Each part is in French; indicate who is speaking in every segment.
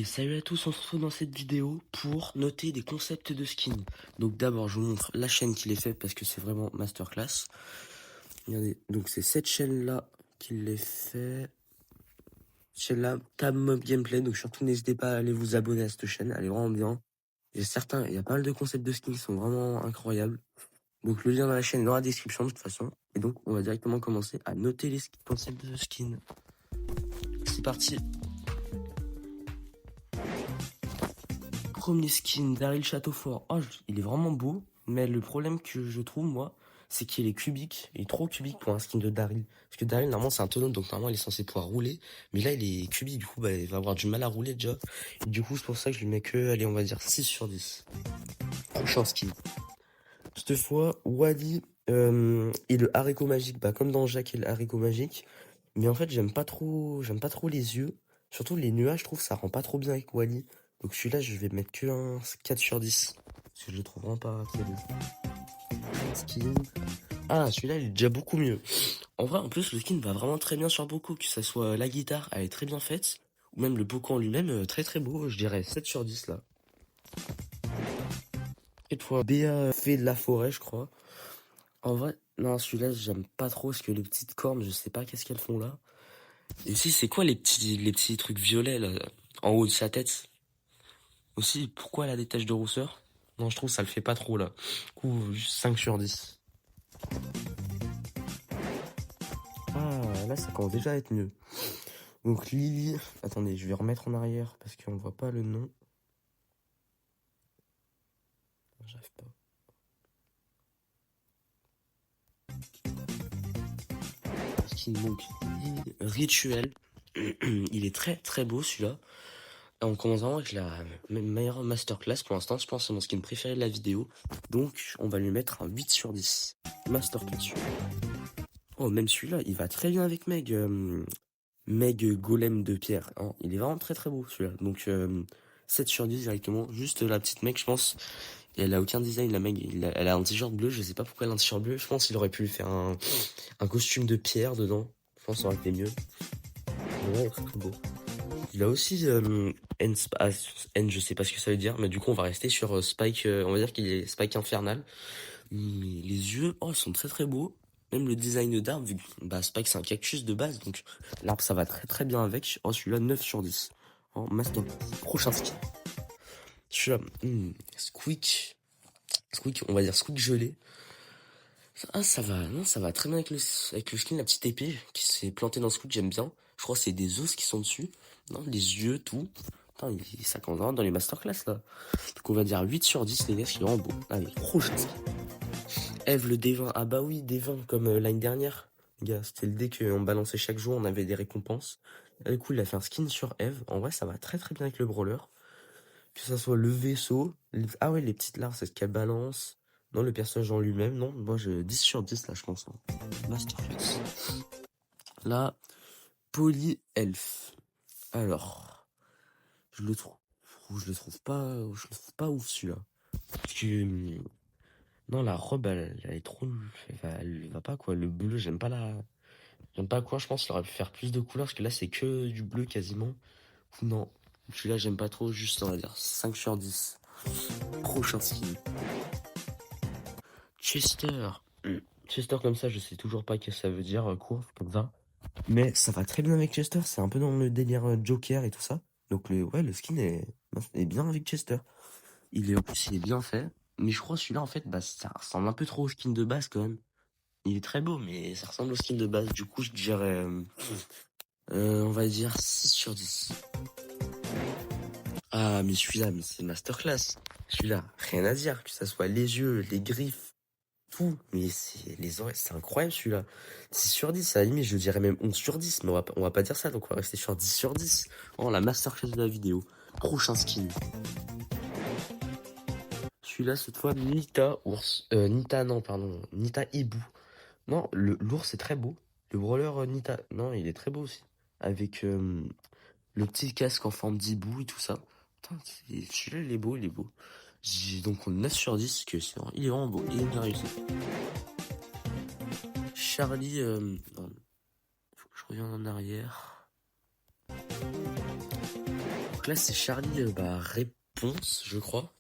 Speaker 1: Et salut à tous, on se retrouve dans cette vidéo pour noter des concepts de skins. Donc d'abord je vous montre la chaîne qui les fait parce que c'est vraiment masterclass. Regardez, donc c'est cette chaîne là qui les fait. Chaîne là, Tab Mob Gameplay, donc surtout n'hésitez pas à aller vous abonner à cette chaîne, elle est vraiment bien. Il y a pas mal de concepts de skins qui sont vraiment incroyables. Donc le lien dans la chaîne est dans la description de toute façon. Et donc on va directement commencer à noter les concepts de skins. C'est parti. Premier skin, Daryl Châteaufort. Oh, il est vraiment beau. Mais le problème que je trouve, moi, c'est qu'il est cubique. Il est trop cubique pour un skin de Daryl. Parce que Daryl, normalement, c'est un tonneau, donc normalement, il est censé pouvoir rouler. Mais là, il est cubique, du coup, bah, il va avoir du mal à rouler déjà. Et du coup, c'est pour ça que je lui mets que, allez, on va dire 6 sur 10. Prochain skin. Cette fois, Wally et le haricot magique. Bah, comme dans Jacques et le haricot magique. Mais en fait, j'aime pas trop les yeux. Surtout les nuages, je trouve, ça rend pas trop bien avec Wally. Donc celui-là, je vais mettre que un 4 sur 10. Parce que je le trouve vraiment pas très beau. Skin. Ah, celui-là, il est déjà beaucoup mieux. En vrai, en plus, le skin va vraiment très bien sur Boko. Que ça soit la guitare, elle est très bien faite. Ou même le Boko en lui-même, très très beau. Je dirais 7 sur 10 là. Cette fois, Béa fait de la forêt, je crois. En vrai, non, celui-là, j'aime pas trop. Parce que les petites cornes, je sais pas qu'est-ce qu'elles font là. Et aussi, c'est quoi les petits trucs violets là, en haut de sa tête? Aussi, pourquoi elle a des taches de rousseur? Non, je trouve que ça le fait pas trop là. Du coup, juste 5 sur 10. Ah, là, ça commence déjà à être mieux. Donc, Lily. Attendez, je vais remettre en arrière parce qu'on voit pas le nom. J'arrive pas. Skin donc Rituel. Il est très très beau celui-là. Et on commence vraiment avec la meilleure masterclass pour l'instant. Je pense que c'est mon skin préféré de la vidéo. Donc, on va lui mettre un 8 sur 10. Masterclass. Oh, même celui-là, il va très bien avec Meg. Meg Golem de pierre, hein. Il est vraiment très très beau celui-là. Donc 7 sur 10 directement. Juste la petite Meg, je pense. Et elle a aucun design, la Meg. Elle a un t-shirt bleu, je sais pas pourquoi elle a un t-shirt bleu. Je pense qu'il aurait pu lui faire un costume de pierre dedans. Je pense que ça aurait été mieux. Ouais, très très beau. Il a aussi N, je sais pas ce que ça veut dire, mais du coup on va rester sur Spike, on va dire qu'il est Spike infernal. Mais les yeux, oh, ils sont très très beaux. Même le design d'arbre, vu que bah, Spike c'est un cactus de base, donc l'arbre ça va très très bien avec. Oh, celui-là 9 sur 10. En master. Prochain skin. Celui-là, Squeak. Squeak, on va dire Squeak gelé. Ah, ça va, non, ça va très bien avec le skin, la petite épée qui s'est plantée dans Squeak, j'aime bien. Je crois que c'est des os qui sont dessus. Non, les yeux, tout. Putain, ça commence vraiment dans les masterclass là. Donc on va dire 8 sur 10, les gars, c'est vraiment beau. Allez, prochain skin. Eve le D20. Ah bah oui, D20 comme l'année dernière. Les gars, c'était le dé qu'on balançait chaque jour, on avait des récompenses. Et du coup, il a fait un skin sur Eve. En vrai, ça va très très bien avec le brawler. Que ça soit le vaisseau. Ah ouais, les petites larves, c'est ce qu'elle balance. Non, le personnage en lui-même, non. Moi, je 10 sur 10 là, je pense, hein. Masterclass. Là, Poly Elf. Alors, je le trouve. Je le trouve pas ouf celui-là. Parce que non, la robe, elle est trop. Elle va pas quoi. Le bleu, j'aime pas quoi. Je pense qu'il aurait pu faire plus de couleurs parce que là, c'est que du bleu quasiment. Non, celui-là, j'aime pas trop. Juste, on va dire 5 sur 10. Prochain skin. Chester. Chester comme ça, je sais toujours pas ce que ça veut dire, quoi, comme ça. Mais ça va très bien avec Chester. C'est un peu dans le délire Joker et tout ça. Donc, ouais, le skin est bien avec Chester. En plus, il est bien fait. Mais je crois celui-là, en fait, bah, ça ressemble un peu trop au skin de base quand même. Il est très beau, mais ça ressemble au skin de base. Du coup, je dirais, on va dire 6 sur 10. Ah, mais celui-là, mais c'est masterclass. Celui-là, rien à dire. Que ça soit les yeux, les griffes, tout. Mais c'est les oreilles, c'est incroyable celui-là. 6 sur 10, à la limite, je dirais même 11 sur 10. Mais on va pas dire ça, donc on va rester sur 10 sur 10. Oh, la masterclass de la vidéo. Prochain skin. Celui-là, cette fois, Nita ours. Nita, non, pardon. Nita hibou. Non, l'ours est très beau. Le brawler Nita, non, il est très beau aussi. Avec le petit casque en forme d'hibou et tout ça. Putain, celui-là, il est beau, il est beau. J'ai donc 9 sur 10, que il est vraiment beau, il est bien réussi. Charlie, non, faut que je revienne en arrière. Donc là, c'est Charlie Réponse, je crois.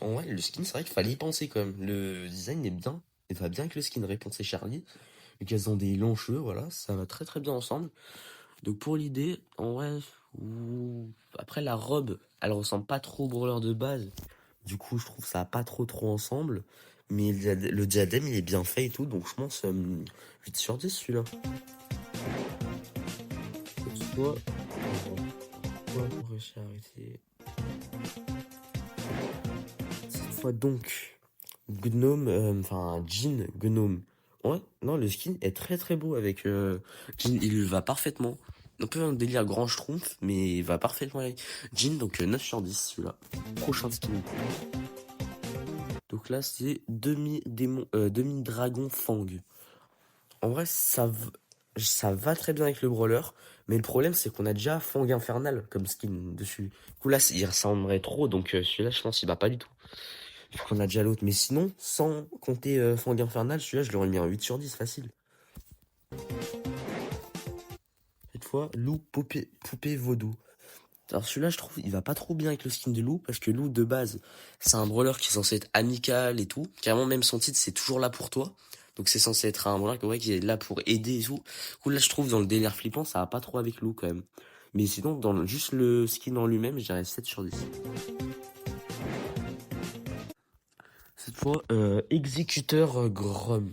Speaker 1: En vrai, le skin, c'est vrai qu'il fallait y penser quand même. Le design est bien. Il va bien avec le skin Réponse et Charlie. Et qu'elles ont des longs cheveux, voilà, ça va très très bien ensemble. Donc pour l'idée, en vrai, après la robe, elle ressemble pas trop au brawler de base. Du coup, je trouve ça va pas trop ensemble. Mais le diadème, il est bien fait et tout. Donc je pense 8 sur 10 celui-là. Cette fois, pour réussir à arrêter. Cette fois donc, Gnome, enfin Jean Gnome. Ouais, non, le skin est très très beau avec Jean, il lui va parfaitement. Un peu un délire grand schtroumpf, mais il va parfaitement avec Jean, donc 9 sur 10 celui-là. Prochain skin. Donc là, c'est demi-démon, demi-dragon Fang. En vrai, ça va très bien avec le brawler, mais le problème, c'est qu'on a déjà Fang Infernal comme skin dessus. Du coup, là, il ressemblerait trop, donc celui-là, je pense, il va pas du tout. Il faut qu'on a déjà l'autre. Mais sinon, sans compter Fang Infernal, celui-là, je l'aurais mis en 8 sur 10, facile. Cette fois, loup poupée vaudou. Alors celui-là, je trouve, il va pas trop bien avec le skin de loup, parce que loup, de base, c'est un brawler qui est censé être amical et tout. Carrément, même son titre, c'est toujours là pour toi. Donc c'est censé être un brawler ouais, qui est là pour aider et tout. Du coup, là, je trouve, dans le délire flippant, ça va pas trop avec loup, quand même. Mais sinon, juste le skin en lui-même, je dirais 7 sur 10. Cette fois, Exécuteur Grom.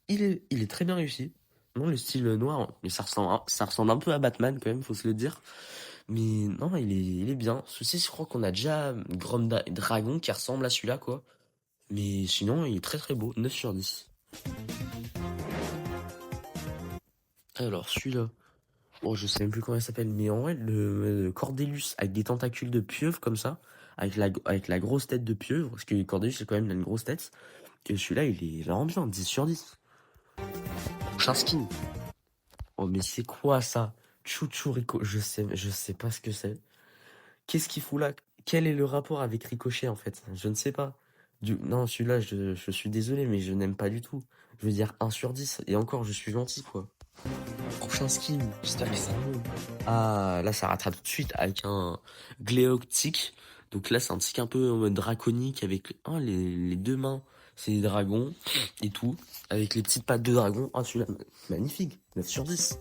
Speaker 1: Il est très bien réussi. Non, le style noir, mais ça ressemble un peu à Batman quand même, faut se le dire. Mais non, il est bien. Ceci, je crois qu'on a déjà Grom Dragon qui ressemble à celui-là, quoi. Mais sinon, il est très très beau, 9 sur 10. Alors, celui-là. Bon, je sais même plus comment il s'appelle, mais en vrai, le Cordelius avec des tentacules de pieuvre comme ça, avec la grosse tête de pieuvre, parce que Cordelius, c'est quand même une grosse tête. Et celui-là, il est vraiment bien, 10 sur 10. Prochain skin. Oh, mais c'est quoi ça? Chouchou Rico, je sais pas ce que c'est. Qu'est-ce qu'il fout là? Quel est le rapport avec Ricochet en fait? Je ne sais pas. Non, celui-là, je suis désolé, mais je n'aime pas du tout. Je veux dire 1 sur 10. Et encore, je suis gentil, quoi. Prochain skin, j'espère que c'est un bon. Ah, là, ça rattrape tout de suite avec un Gléoctique. Donc là, c'est un tic un peu en mode draconique avec les deux mains. C'est des dragons et tout. Avec les petites pattes de dragon. Ah, celui-là, magnifique. 9 sur 10.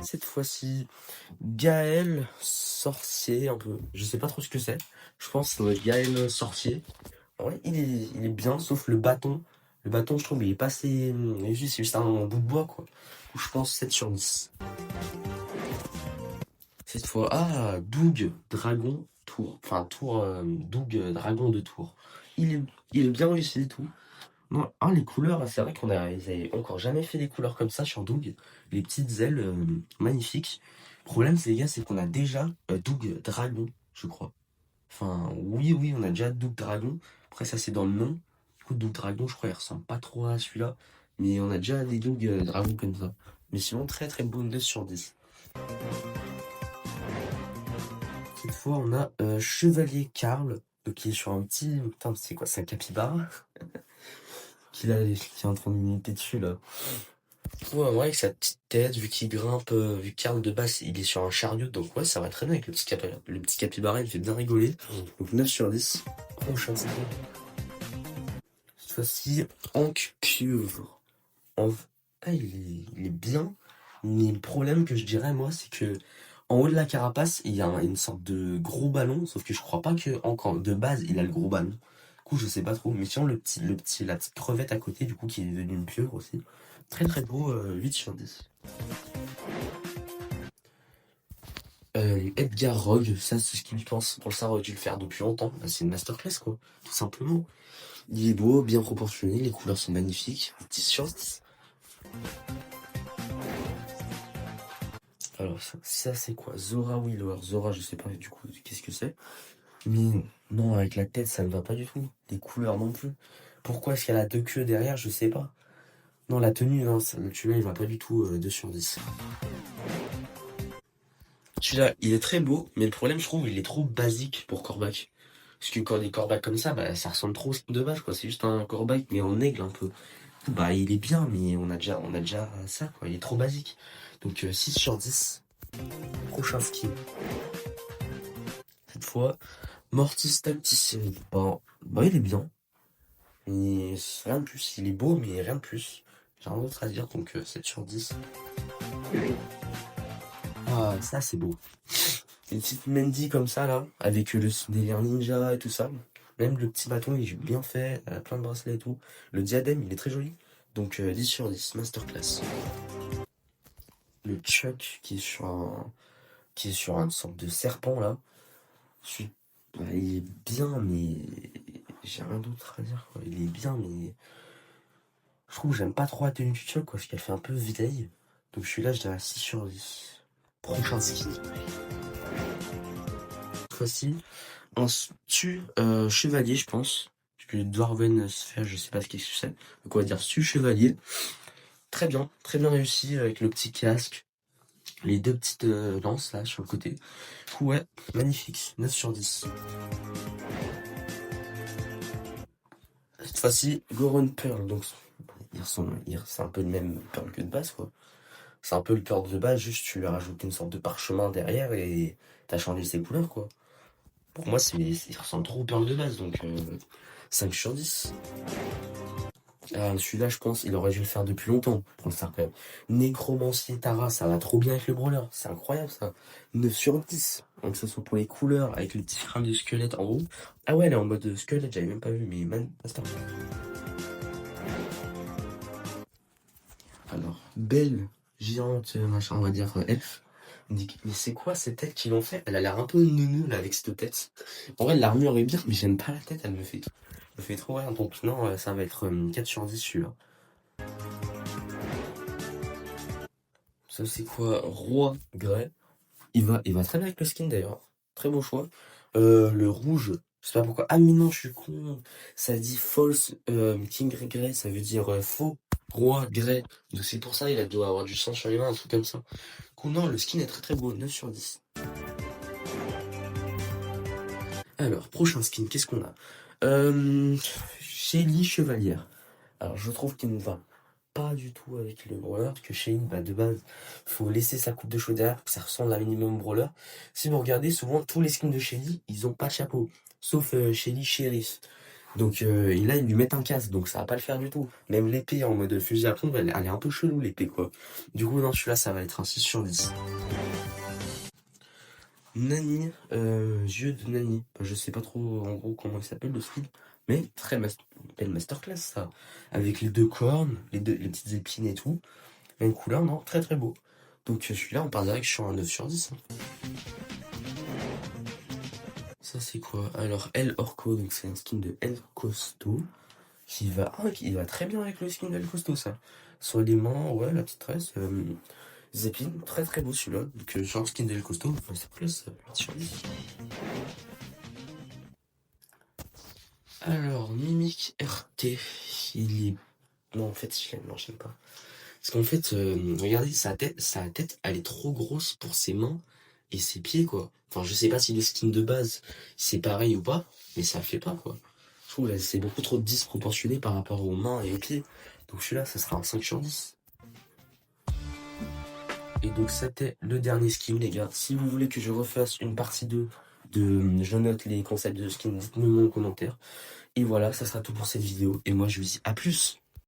Speaker 1: Cette fois-ci, Gaël Sorcier, un peu. Je sais pas trop ce que c'est. Je pense que ça doit être Gaël Sorcier. Ouais, il est bien, sauf le bâton. Le bâton, je trouve, il est pas assez. C'est juste un bout de bois, quoi. Ou je pense 7 sur 10. Cette fois, Doug Dragon Tour. Enfin, Tour. Doug Dragon de Tour. Il est bien réussi et tout. Non, les couleurs, c'est vrai ils avaient encore jamais fait des couleurs comme ça sur Doug. Les petites ailes, magnifiques. Le problème, c'est les gars, c'est qu'on a déjà Doug Dragon, je crois. Enfin, oui, on a déjà Doug Dragon. Après, ça, c'est dans le nom. Du coup, Doug Dragon, je crois, il ressemble pas trop à celui-là. Mais on a déjà des Doug Dragon comme ça. Mais sinon, très très beau 9 sur 10. Cette fois, on a Chevalier Karl. Donc, qui est sur un petit. Putain, c'est quoi? C'est un capybara? Qui est en train de monter dessus là. Ouais, ouais, avec sa petite tête, vu qu'il grimpe, vu que Karl de base, il est sur un chariot, donc ouais, ça va très bien avec le petit capybara, il fait bien rigoler. Donc 9 sur 10. Prochain skin. Cette fois-ci, Hank Pieuvre. En... il est bien, mais le problème que je dirais, moi, c'est que en haut de la carapace, il y a une sorte de gros ballon, sauf que je crois pas que Hank, de base, il a le gros ballon. Du coup, je sais pas trop, mais sinon, la petite crevette à côté, du coup, qui est devenue une pieuvre aussi. Très très beau, 8 sur 10. Edgar Rogue, ça c'est ce qu'il pense. Pour ça, aurait dû le faire depuis longtemps. Bah, c'est une masterclass quoi, tout simplement. Il est beau, bien proportionné, les couleurs sont magnifiques. 10 sur 10. Alors ça c'est quoi? Zora Wheeler. Zora, je sais pas du coup qu'est-ce que c'est. Mais non, avec la tête, ça ne va pas du tout. Les couleurs non plus. Pourquoi est-ce qu'elle a deux queues derrière? Je sais pas. Non, la tenue, non, celui-là, il va pas du tout 2 sur 10. Celui-là, il est très beau, mais le problème, je trouve, il est trop basique pour Corbac. Parce que quand des Corbac comme ça, bah, ça ressemble trop au skin de base, quoi. C'est juste un Corbac, mais en aigle un peu. Bah, il est bien, mais on a déjà ça, quoi. Il est trop basique. Donc, 6 sur 10. Prochain skin. Cette fois, Mortis Tacticien. Bah, il est bien. Mais rien de plus. Il est beau, mais rien de plus. J'ai rien d'autre à dire, donc 7 sur 10. Ah, ça c'est beau. Une petite Mandy comme ça, là, avec le délire ninja et tout ça. Même le petit bâton, il est bien fait. Elle a plein de bracelets et tout. Le diadème, il est très joli. Donc 10 sur 10, masterclass. Le Chuck qui est sur une sorte de serpent là. Il est bien, mais j'ai rien d'autre à dire, quoi. Il est bien, mais je trouve que j'aime pas trop la tenue du Chuck, quoi, parce qu'elle fait un peu vieille. Donc je suis là, je dirais 6 sur 10. Prochain skin. Cette fois-ci, un stu chevalier, je pense. Parce que Dwarven Sphere, je sais pas ce que c'est. Donc on va dire stu chevalier. Très bien réussi avec le petit casque. Les deux petites lances là sur le côté. Ouais, magnifique. 9 sur 10. Cette fois-ci, Goron Pearl. Donc, c'est un peu le même Pearl que de base, quoi. C'est un peu le Pearl de base, juste tu lui as rajouté une sorte de parchemin derrière et t'as changé ses couleurs, quoi. Pour moi, il ressemble trop au Pearl de base, donc 5 sur 10. Celui-là, je pense, il aurait dû le faire depuis longtemps pour le faire quand même. Nécromancier Tara, ça va trop bien avec le brawler. C'est incroyable ça. 9 sur 10. Donc, que ce soit pour les couleurs, avec le petit frein de squelette en haut. Ah ouais, elle est en mode squelette, j'avais même pas vu, mais master. Alors, belle, géante, machin, on va dire elfe. On dit, mais c'est quoi cette tête qu'ils l'ont fait? Elle a l'air un peu neuneu là avec cette tête. En vrai, l'armure est bien, mais j'aime pas la tête, elle me fait trop rire. Donc, non, ça va être 4 sur 10 celui-là. Ça, c'est quoi? Roi Grey. Il va très bien avec le skin d'ailleurs. Très beau choix. Le rouge, je sais pas pourquoi. Ah, mais non, je suis con. Ça dit false King Grey, ça veut dire faux roi Grey. Donc, c'est pour ça, il doit avoir du sang sur les mains, un truc comme ça. Cool, non, le skin est très très beau. 9 sur 10. Alors, prochain skin, qu'est-ce qu'on a? Shelly Chevalière. Alors, je trouve qu'il ne va pas du tout avec le brawler, parce que Shelly, bah, de base, faut laisser sa coupe de cheveux derrière pour que ça ressemble à un minimum brawler. Si vous regardez, souvent, tous les skins de Shelly, ils ont pas de chapeau. Sauf Shelly Sheriff. Donc, et là, ils lui mettent un casque, donc ça va pas le faire du tout. Même l'épée en mode fusil à pompe, elle est un peu chelou, l'épée, quoi. Du coup, non, celui-là, ça va être un 6 sur 10. Nani, yeux de Nani. Bah, je sais pas trop en gros comment il s'appelle le skin, mais belle masterclass ça. Avec les deux cornes, les petites épines et tout. Même couleur, non, très très beau. Donc celui-là, on part direct sur un 9 sur 10. Hein. Ça c'est quoi? Alors El Orco, donc c'est un skin de El Costo qui va très bien avec le skin d'El Costo ça. Sur les mains, ouais, la petite tresse. Les épines, très très beau celui-là. Donc sur un skin d'El Costo, ça place 8 sur 10. Alors, Mimic RT, il est... Non, en fait, j'aime pas. Parce qu'en fait, regardez, sa tête, elle est trop grosse pour ses mains et ses pieds, quoi. Enfin, je sais pas si le skin de base, c'est pareil ou pas, mais ça le fait pas, quoi. Je trouve que c'est beaucoup trop disproportionné par rapport aux mains et aux pieds. Donc celui-là, ça sera un 5 sur 10. Et donc, c'était le dernier skin, les gars. Si vous voulez que je refasse une partie 2 je note les concepts de skin, dites-le moi en commentaire. Et voilà, ça sera tout pour cette vidéo. Et moi, je vous dis à plus.